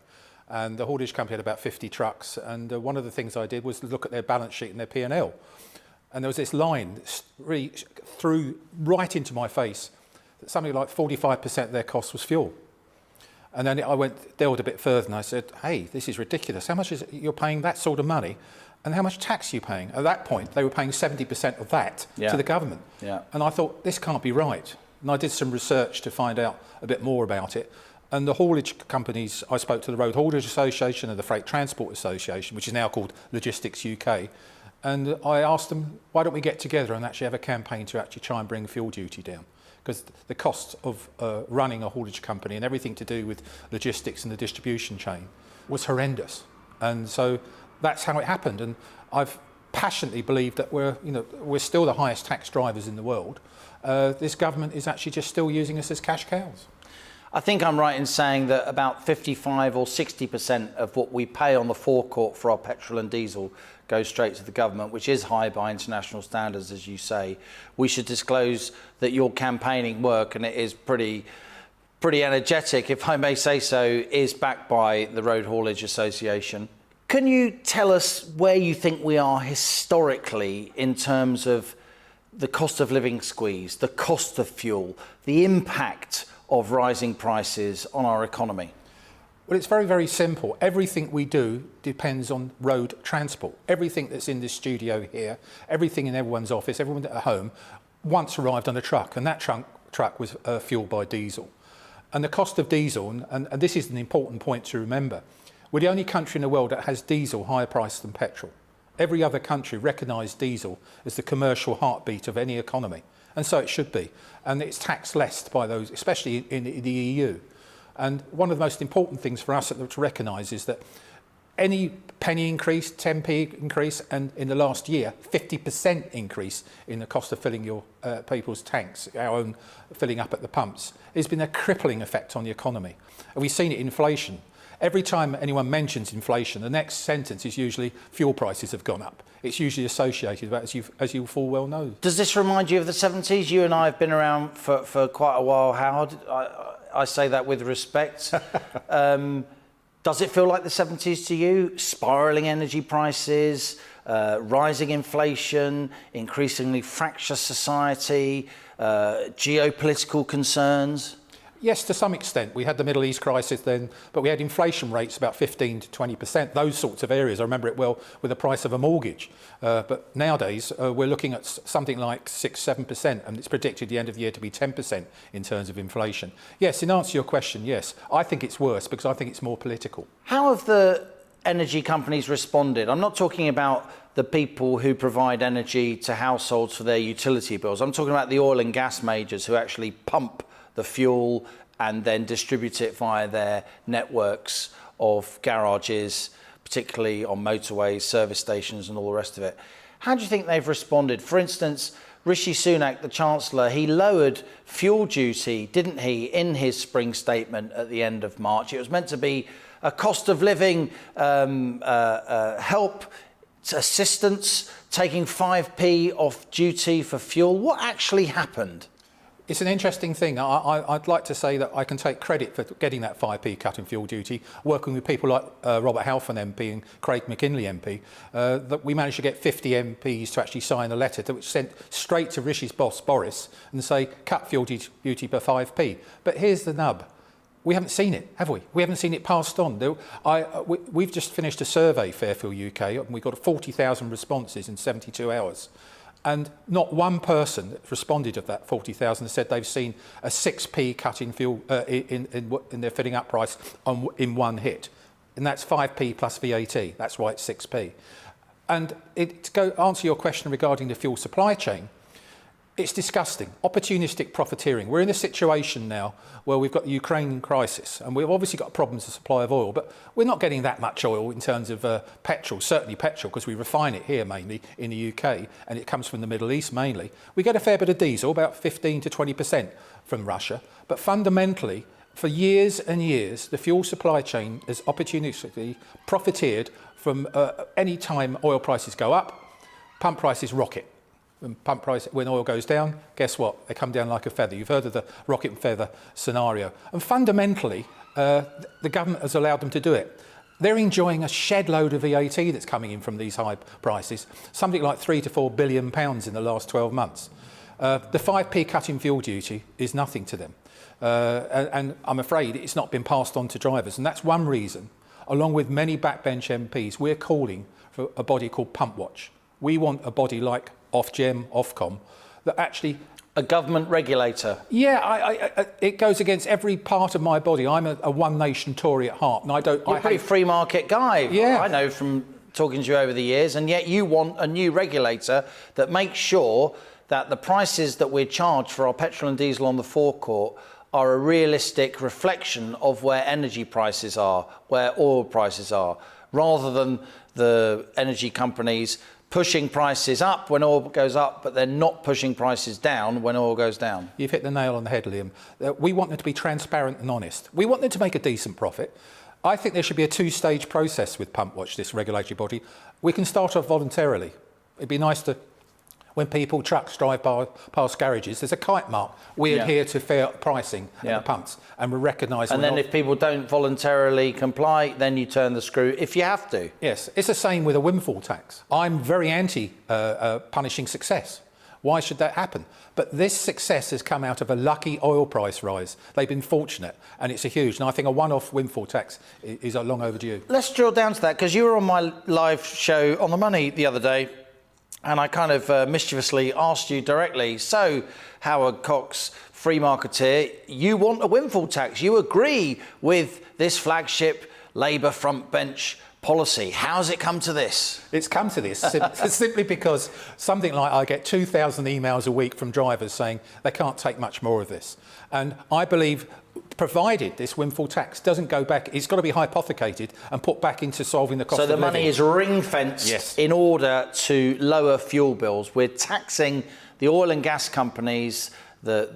And the haulage company had about 50 trucks. And one of the things I did was look at their balance sheet and their P&L. And there was this line through right into my face that something like 45% of their cost was fuel. And then I delved a bit further and I said, hey, this is ridiculous. How much is it you're paying that sort of money? And how much tax are you paying? At that point, they were paying 70% of that to the government. Yeah. And I thought, this can't be right. And I did some research to find out a bit more about it. And the haulage companies, I spoke to the Road Haulage Association and the Freight Transport Association, which is now called Logistics UK. And I asked them, why don't we get together and actually have a campaign to actually try and bring fuel duty down? Because the cost of running a haulage company and everything to do with logistics and the distribution chain was horrendous. And so that's how it happened. And I've passionately believed that we're still the highest tax drivers in the world. This government is actually just still using us as cash cows. I think I'm right in saying that about 55 or 60% of what we pay on the forecourt for our petrol and diesel goes straight to the government, which is high by international standards, as you say. We should disclose that your campaigning work, and it is pretty energetic, if I may say so, is backed by the Road Haulage Association. Can you tell us where you think we are historically in terms of the cost of living squeeze, the cost of fuel, the impact of rising prices on our economy? Well, it's very, very simple. Everything we do depends on road transport. Everything that's in this studio here, everything in everyone's office, everyone at home, once arrived on a truck, and that truck was fueled by diesel. And the cost of diesel, and this is an important point to remember, we're the only country in the world that has diesel higher priced than petrol. Every other country recognises diesel as the commercial heartbeat of any economy, and so it should be. And it's taxed less by those, especially in the EU. And one of the most important things for us to recognise is that any penny increase, 10p increase, and in the last year, 50% increase in the cost of filling your people's tanks, our own filling up at the pumps, has been a crippling effect on the economy. And we've seen it in inflation. Every time anyone mentions inflation, the next sentence is usually fuel prices have gone up. It's usually associated with that, as you full well know. Does this remind you of the 70s? You and I have been around for quite a while, Howard. I say that with respect. Does it feel like the 70s to you? Spiralling energy prices, rising inflation, increasingly fractious society, geopolitical concerns? Yes, to some extent. We had the Middle East crisis then, but we had inflation rates about 15 to 20%, those sorts of areas. I remember it well with the price of a mortgage. But nowadays, we're looking at something like 6-7%, and it's predicted the end of the year to be 10% in terms of inflation. Yes, in answer to your question, yes. I think it's worse because I think it's more political. How have the energy companies responded? I'm not talking about the people who provide energy to households for their utility bills. I'm talking about the oil and gas majors who actually pump the fuel and then distribute it via their networks of garages, particularly on motorways, service stations and all the rest of it. How do you think they've responded? For instance, Rishi Sunak, the Chancellor, he lowered fuel duty, didn't he, in his spring statement at the end of March. It was meant to be a cost of living help, assistance, taking 5p off duty for fuel. What actually happened? It's an interesting thing. I'd like to say that I can take credit for getting that 5p cut in fuel duty, working with people like Robert Halfon MP and Craig McKinley MP, that we managed to get 50 MPs to actually sign a letter which sent straight to Rishi's boss, Boris, and say, cut fuel duty by 5p. But here's the nub. We haven't seen it, have we? We haven't seen it passed on. We've just finished a survey, Fairfield UK, and we got 40,000 responses in 72 hours. And not one person that responded of that 40,000 said they've seen a 6p cut in fuel in their filling up price in one hit. And that's 5p plus VAT. That's why it's 6p. And to answer your question regarding the fuel supply chain, it's disgusting. Opportunistic profiteering. We're in a situation now where we've got the Ukrainian crisis, and we've obviously got problems with the supply of oil, but we're not getting that much oil in terms of petrol, certainly petrol, because we refine it here mainly in the UK, and it comes from the Middle East mainly. We get a fair bit of diesel, about 15 to 20% from Russia, but fundamentally, for years and years, the fuel supply chain has opportunistically profiteered from any time oil prices go up, pump prices rocket. When oil goes down, guess what? They come down like a feather. You've heard of the rocket and feather scenario. And fundamentally, the government has allowed them to do it. They're enjoying a shed load of VAT that's coming in from these high prices, something like £3 to £4 billion in the last 12 months. The 5p cut in fuel duty is nothing to them. And I'm afraid it's not been passed on to drivers. And that's one reason, along with many backbench MPs, we're calling for a body called Pump Watch. We want a body like Ofgem, Ofcom, that actually... A government regulator? Yeah, it goes against every part of my body. I'm a One Nation Tory at heart, and I don't... You're a pretty free market guy. Yeah. I know from talking to you over the years, and yet you want a new regulator that makes sure that the prices that we're charged for our petrol and diesel on the forecourt are a realistic reflection of where energy prices are, where oil prices are, rather than the energy companies pushing prices up when oil goes up, but they're not pushing prices down when oil goes down. You've hit the nail on the head, Liam. We want them to be transparent and honest. We want them to make a decent profit. I think there should be a two-stage process with Pump Watch, this regulatory body. We can start off voluntarily. It'd be nice to, when trucks drive past garages, there's a kite mark. We adhere to fair pricing at the pumps, and we recognise... And then if people don't voluntarily comply, then you turn the screw if you have to. Yes, it's the same with a windfall tax. I'm very anti punishing success. Why should that happen? But this success has come out of a lucky oil price rise. They've been fortunate, and it's a huge. And I think a one-off windfall tax is long overdue. Let's drill down to that, because you were on my live show On the Money the other day, and I kind of mischievously asked you directly, so, Howard Cox, free marketeer, you want a windfall tax. You agree with this flagship Labour front bench policy. How's it come to this? It's come to this simply because something like I get 2,000 emails a week from drivers saying they can't take much more of this. And I believe, provided this windfall tax doesn't go back, it's got to be hypothecated and put back into solving the cost of living. So the money is ring-fenced in order to lower fuel bills. We're taxing the oil and gas companies that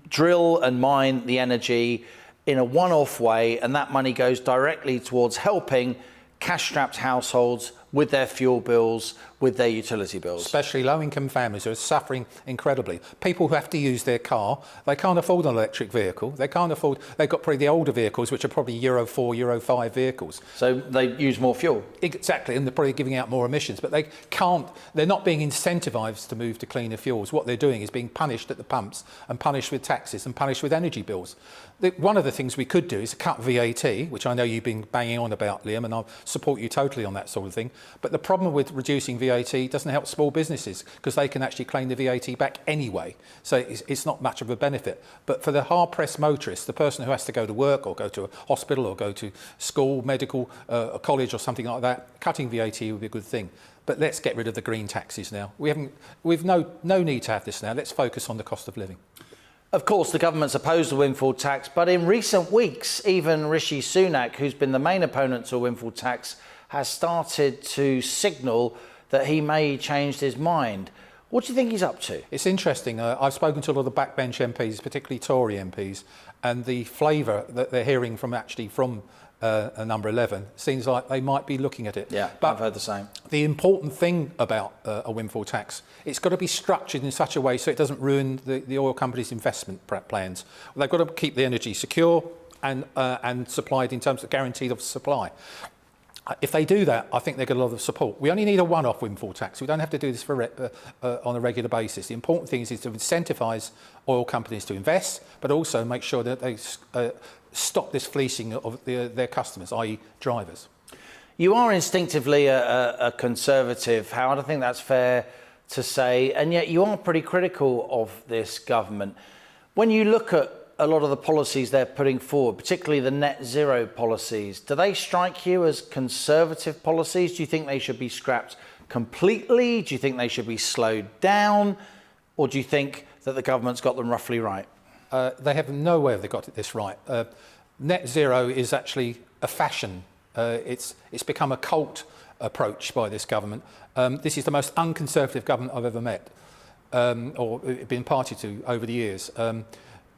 drill and mine the energy in a one-off way, and that money goes directly towards helping cash-strapped households with their fuel bills, with their utility bills. Especially low-income families who are suffering incredibly. People who have to use their car, they can't afford an electric vehicle. They've got probably the older vehicles, which are probably Euro 4, Euro 5 vehicles. So they use more fuel. Exactly, and they're probably giving out more emissions, but they're not being incentivised to move to cleaner fuels. What they're doing is being punished at the pumps and punished with taxes and punished with energy bills. One of the things we could do is cut VAT, which I know you've been banging on about, Liam, and I support you totally on that sort of thing. But the problem with reducing VAT doesn't help small businesses, because they can actually claim the VAT back anyway. So it's not much of a benefit. But for the hard-pressed motorist, the person who has to go to work or go to a hospital or go to school, medical, a college or something like that, cutting VAT would be a good thing. But let's get rid of the green taxes now. We've no need to have this now. Let's focus on the cost of living. Of course, the government's opposed the windfall tax, but in recent weeks, even Rishi Sunak, who's been the main opponent to a windfall tax, has started to signal that he may change his mind. What do you think he's up to? It's interesting. I've spoken to a lot of backbench MPs, particularly Tory MPs, and the flavour that they're hearing from number 11 seems like they might be looking at it. Yeah, but I've heard the same. The important thing about a windfall tax, it's got to be structured in such a way so it doesn't ruin the oil companies' investment plans. They've got to keep the energy secure and supplied in terms of guaranteed of supply. If they do that, I think they get a lot of support. We only need a one-off windfall tax. We don't have to do this on a regular basis. The important thing is to incentivise oil companies to invest, but also make sure that they stop this fleecing of their customers, i.e. drivers. You are instinctively a Conservative, Howard. I think that's fair to say, and yet you are pretty critical of this government. When you look at a lot of the policies they're putting forward, particularly the net zero policies, do they strike you as Conservative policies? Do you think they should be scrapped completely? Do you think they should be slowed down? Or do you think that the government's got them roughly right? They have no way they got this right. Net zero is actually a fashion. It's become a cult approach by this government. This is the most unconservative government I've ever met, or been party to over the years.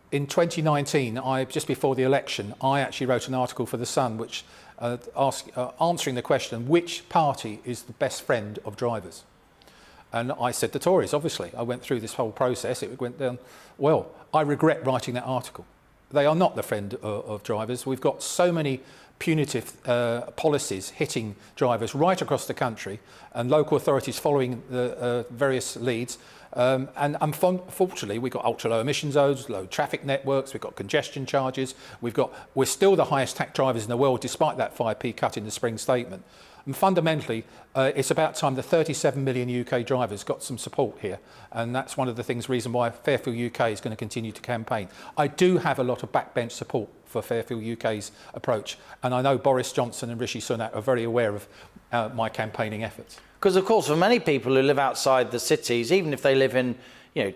In 2019, just before the election, I actually wrote an article for The Sun which answering the question, which party is the best friend of drivers? And I said the Tories, obviously. I went through this whole process. It went down well. I regret writing that article. They are not the friend of drivers. We've got so many punitive policies hitting drivers right across the country, and local authorities following the various leads. And unfortunately, we've got ultra-low emission zones, low traffic networks, we've got congestion charges, we're still the highest tax drivers in the world, despite that 5p cut in the spring statement. And fundamentally, it's about time the 37 million UK drivers got some support here. And that's one of the reason why Fairfield UK is going to continue to campaign. I do have a lot of backbench support for Fairfield UK's approach. And I know Boris Johnson and Rishi Sunak are very aware of my campaigning efforts. Because, of course, for many people who live outside the cities, even if they live in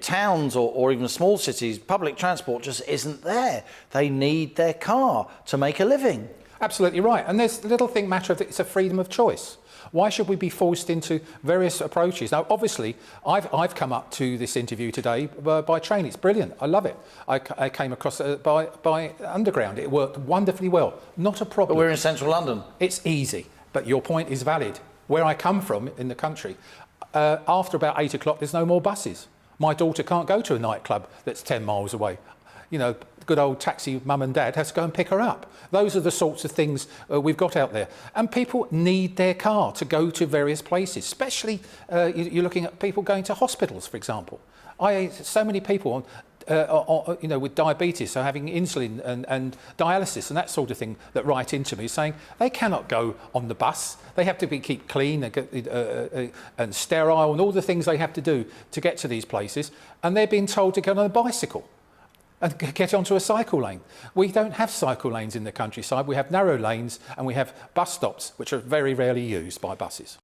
towns or even small cities, public transport just isn't there. They need their car to make a living. Absolutely right. And there's the little thing matter of it's a freedom of choice. Why should we be forced into various approaches? Now, obviously, I've come up to this interview today by train. It's brilliant. I love it. I came across by underground. It worked wonderfully well. Not a problem. But we're in central London. It's easy. But your point is valid. Where I come from in the country, after about 8 o'clock, there's no more buses. My daughter can't go to a nightclub that's 10 miles away. You know, good old taxi mum and dad has to go and pick her up. Those are the sorts of things we've got out there. And people need their car to go to various places, especially you're looking at people going to hospitals, for example. So many people with diabetes, so having insulin and dialysis and that sort of thing, that write into me saying they cannot go on the bus. They have to keep clean and sterile and all the things they have to do to get to these places. And they're being told to get on a bicycle and get onto a cycle lane. We don't have cycle lanes in the countryside. We have narrow lanes and we have bus stops, which are very rarely used by buses.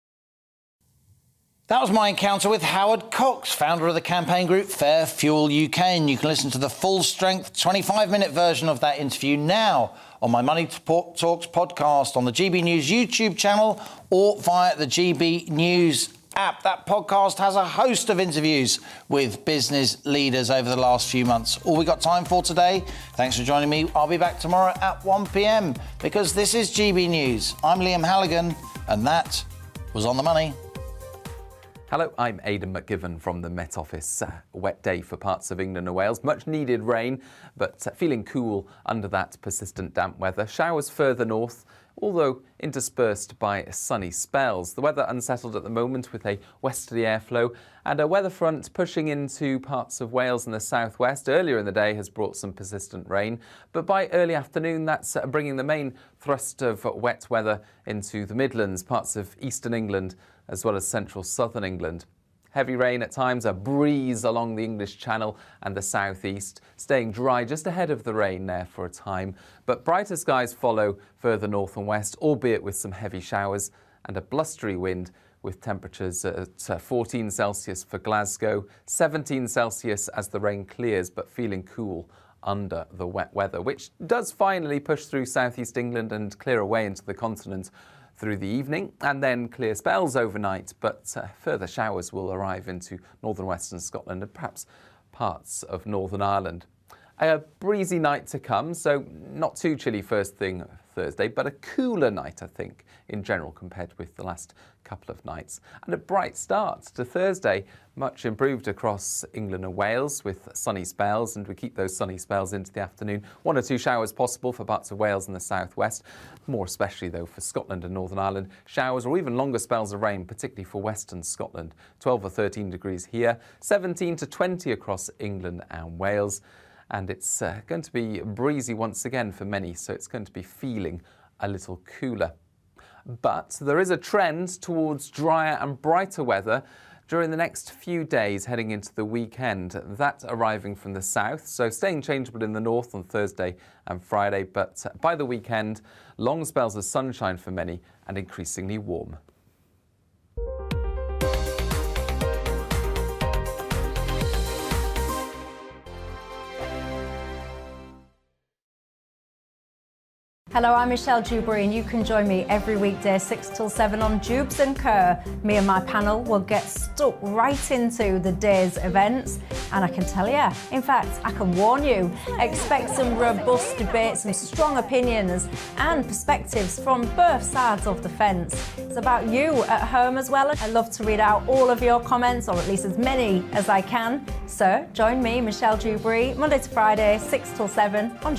That was my encounter with Howard Cox, founder of the campaign group Fair Fuel UK, and you can listen to the full-strength 25-minute version of that interview now on my Money Talks podcast on the GB News YouTube channel or via the GB News app. That podcast has a host of interviews with business leaders over the last few months. All we got time for today. Thanks for joining me. I'll be back tomorrow at 1 p.m. because this is GB News. I'm Liam Halligan, and that was On the Money. Hello, I'm Aidan McGivern from the Met Office. A wet day for parts of England and Wales. Much needed rain, but feeling cool under that persistent damp weather. Showers further north, although interspersed by sunny spells. The weather unsettled at the moment with a westerly airflow and a weather front pushing into parts of Wales and the southwest. Earlier in the day has brought some persistent rain, but by early afternoon that's bringing the main thrust of wet weather into the Midlands, parts of eastern England as well as central southern England. Heavy rain at times, a breeze along the English Channel and the southeast, staying dry just ahead of the rain there for a time. But brighter skies follow further north and west, albeit with some heavy showers and a blustery wind with temperatures at 14 Celsius for Glasgow, 17 Celsius as the rain clears, but feeling cool under the wet weather, which does finally push through southeast England and clear away into the continent through the evening, and then clear spells overnight, but further showers will arrive into northern western Scotland and perhaps parts of Northern Ireland. A breezy night to come, so not too chilly first thing Thursday, but a cooler night, I think, in general compared with the last couple of nights. And a bright start to Thursday, much improved across England and Wales with sunny spells, and we keep those sunny spells into the afternoon. 1 or 2 showers possible for parts of Wales and the southwest, more especially though for Scotland and Northern Ireland. Showers or even longer spells of rain, particularly for western Scotland. 12 or 13 degrees here, 17 to 20 across England and Wales. And it's going to be breezy once again for many, so it's going to be feeling a little cooler. But there is a trend towards drier and brighter weather during the next few days heading into the weekend. That arriving from the south, so staying changeable in the north on Thursday and Friday, but by the weekend, long spells of sunshine for many and increasingly warm. Hello, I'm Michelle Dewberry, and you can join me every weekday 6 till 7 on Jubes and Kerr. Me and my panel will get stuck right into the day's events, and I can tell you, in fact, I can warn you, expect some robust debates, some strong opinions and perspectives from both sides of the fence. It's about you at home as well. I love to read out all of your comments, or at least as many as I can. So join me, Michelle Dewberry, Monday to Friday, 6 till 7 on Jubes.